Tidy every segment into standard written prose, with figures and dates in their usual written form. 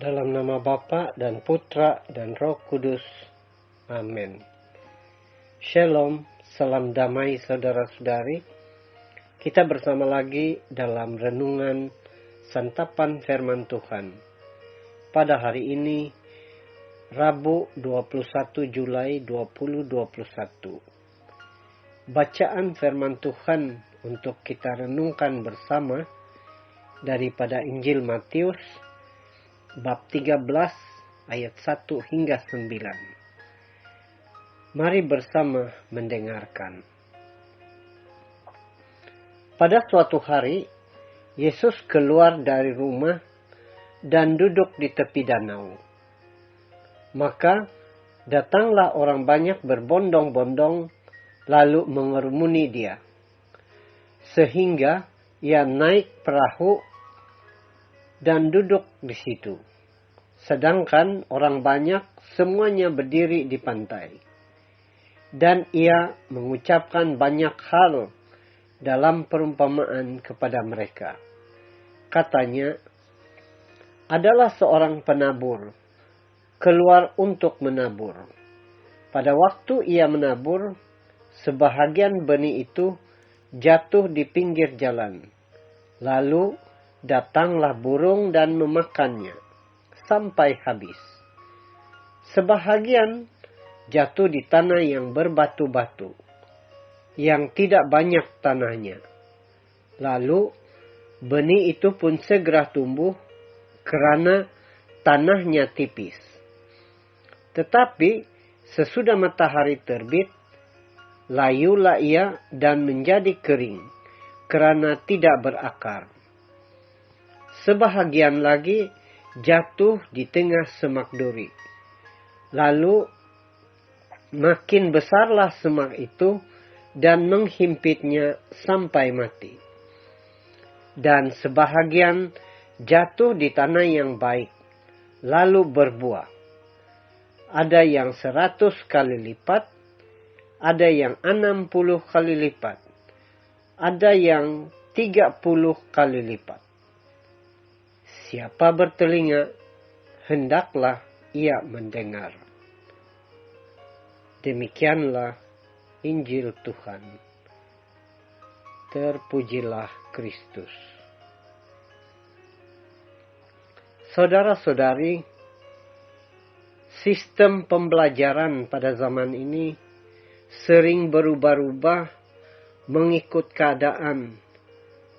Dalam nama Bapa dan Putra dan Roh Kudus. Amin. Shalom, salam damai saudara-saudari. Kita bersama lagi dalam renungan santapan firman Tuhan. Pada hari ini, Rabu 21 Julai 2021. Bacaan firman Tuhan untuk kita renungkan bersama daripada Injil Matius bab 13 ayat 1 hingga 9. Mari bersama mendengarkan. Pada suatu hari, Yesus keluar dari rumah dan duduk di tepi danau. Maka datanglah orang banyak berbondong-bondong lalu mengerumuni dia. Sehingga ia naik perahu dan duduk di situ. Sedangkan orang banyak semuanya berdiri di pantai. Dan ia mengucapkan banyak hal dalam perumpamaan kepada mereka. Katanya, adalah seorang penabur, keluar untuk menabur. Pada waktu ia menabur, sebahagian benih itu jatuh di pinggir jalan. Lalu datanglah burung dan memakannya sampai habis. Sebahagian jatuh di tanah yang berbatu-batu, yang tidak banyak tanahnya. Lalu benih itu pun segera tumbuh karena tanahnya tipis. Tetapi sesudah matahari terbit, layulah ia dan menjadi kering karena tidak berakar. Sebahagian lagi jatuh di tengah semak duri. Lalu makin besarlah semak itu dan menghimpitnya sampai mati. Dan sebahagian jatuh di tanah yang baik, lalu berbuah. Ada yang 100 kali lipat, ada yang 60 kali lipat, ada yang 30 kali lipat. Siapa bertelinga, hendaklah ia mendengar. Demikianlah Injil Tuhan. Terpujilah Kristus. Saudara-saudari, sistem pembelajaran pada zaman ini sering berubah-ubah mengikut keadaan,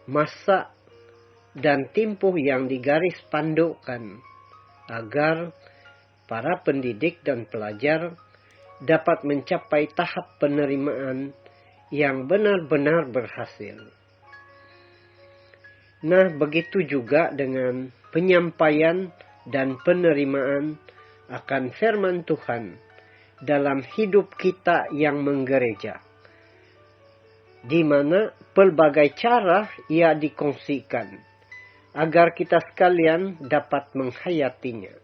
masa, dan tempuh yang digaris pandukkan agar para pendidik dan pelajar dapat mencapai tahap penerimaan yang benar-benar berhasil. Nah, begitu juga dengan penyampaian dan penerimaan akan firman Tuhan dalam hidup kita yang menggereja, di mana pelbagai cara ia dikongsikan agar kita sekalian dapat menghayatinya.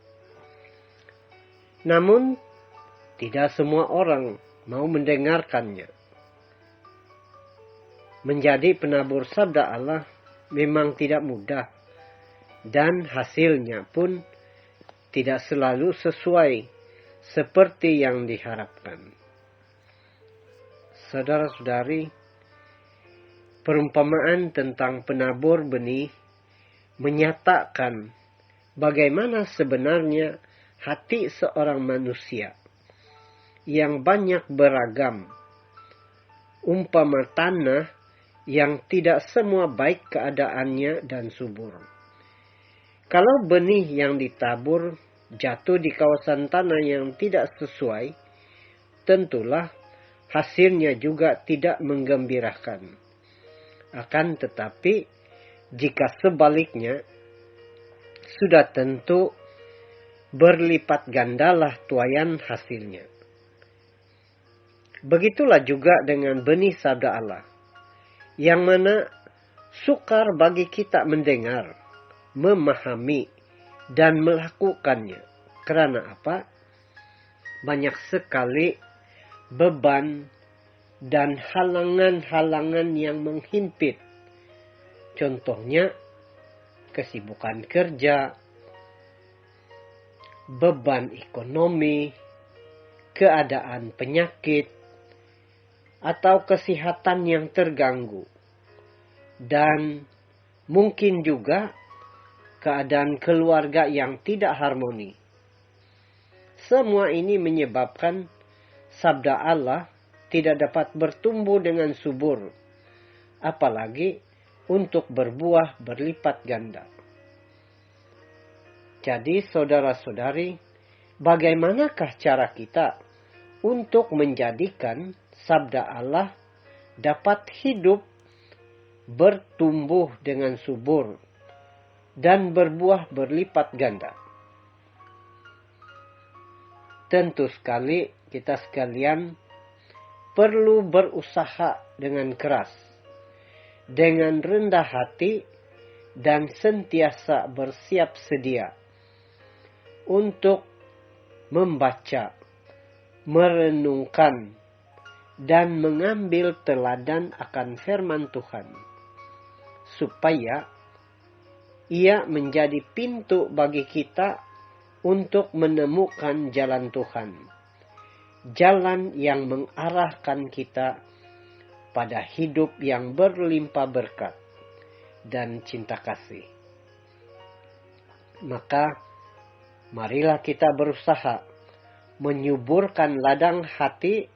Namun, tidak semua orang mau mendengarkannya. Menjadi penabur sabda Allah memang tidak mudah, dan hasilnya pun tidak selalu sesuai seperti yang diharapkan. Saudara-saudari, perumpamaan tentang penabur benih menyatakan bagaimana sebenarnya hati seorang manusia yang banyak beragam, umpama tanah yang tidak semua baik keadaannya dan subur. Kalau benih yang ditabur jatuh di kawasan tanah yang tidak sesuai, tentulah hasilnya juga tidak menggembirakan. Akan tetapi, jika sebaliknya, sudah tentu berlipat gandalah tuaian hasilnya. Begitulah juga dengan benih sabda Allah, yang mana sukar bagi kita mendengar, memahami, dan melakukannya. Karena apa? Banyak sekali beban dan halangan-halangan yang menghimpit. Contohnya, kesibukan kerja, beban ekonomi, keadaan penyakit, atau kesehatan yang terganggu, dan mungkin juga keadaan keluarga yang tidak harmoni. Semua ini menyebabkan sabda Allah tidak dapat bertumbuh dengan subur, apalagi untuk berbuah berlipat ganda. Jadi saudara-saudari, bagaimanakah cara kita untuk menjadikan sabda Allah dapat hidup, bertumbuh dengan subur, dan berbuah berlipat ganda? Tentu sekali kita sekalian perlu berusaha dengan keras, dengan rendah hati, dan sentiasa bersiap sedia untuk membaca, merenungkan, dan mengambil teladan akan firman Tuhan, supaya ia menjadi pintu bagi kita untuk menemukan jalan Tuhan, jalan yang mengarahkan kita pada hidup yang berlimpah berkat dan cinta kasih. Maka marilah kita berusaha menyuburkan ladang hati,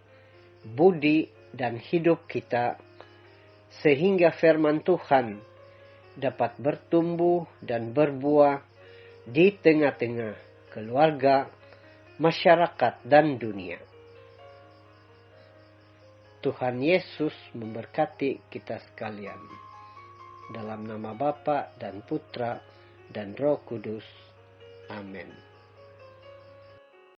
budi, dan hidup kita, sehingga firman Tuhan dapat bertumbuh dan berbuah di tengah-tengah keluarga, masyarakat, dan dunia. Tuhan Yesus memberkati kita sekalian. Dalam nama Bapa dan Putra dan Roh Kudus. Amin.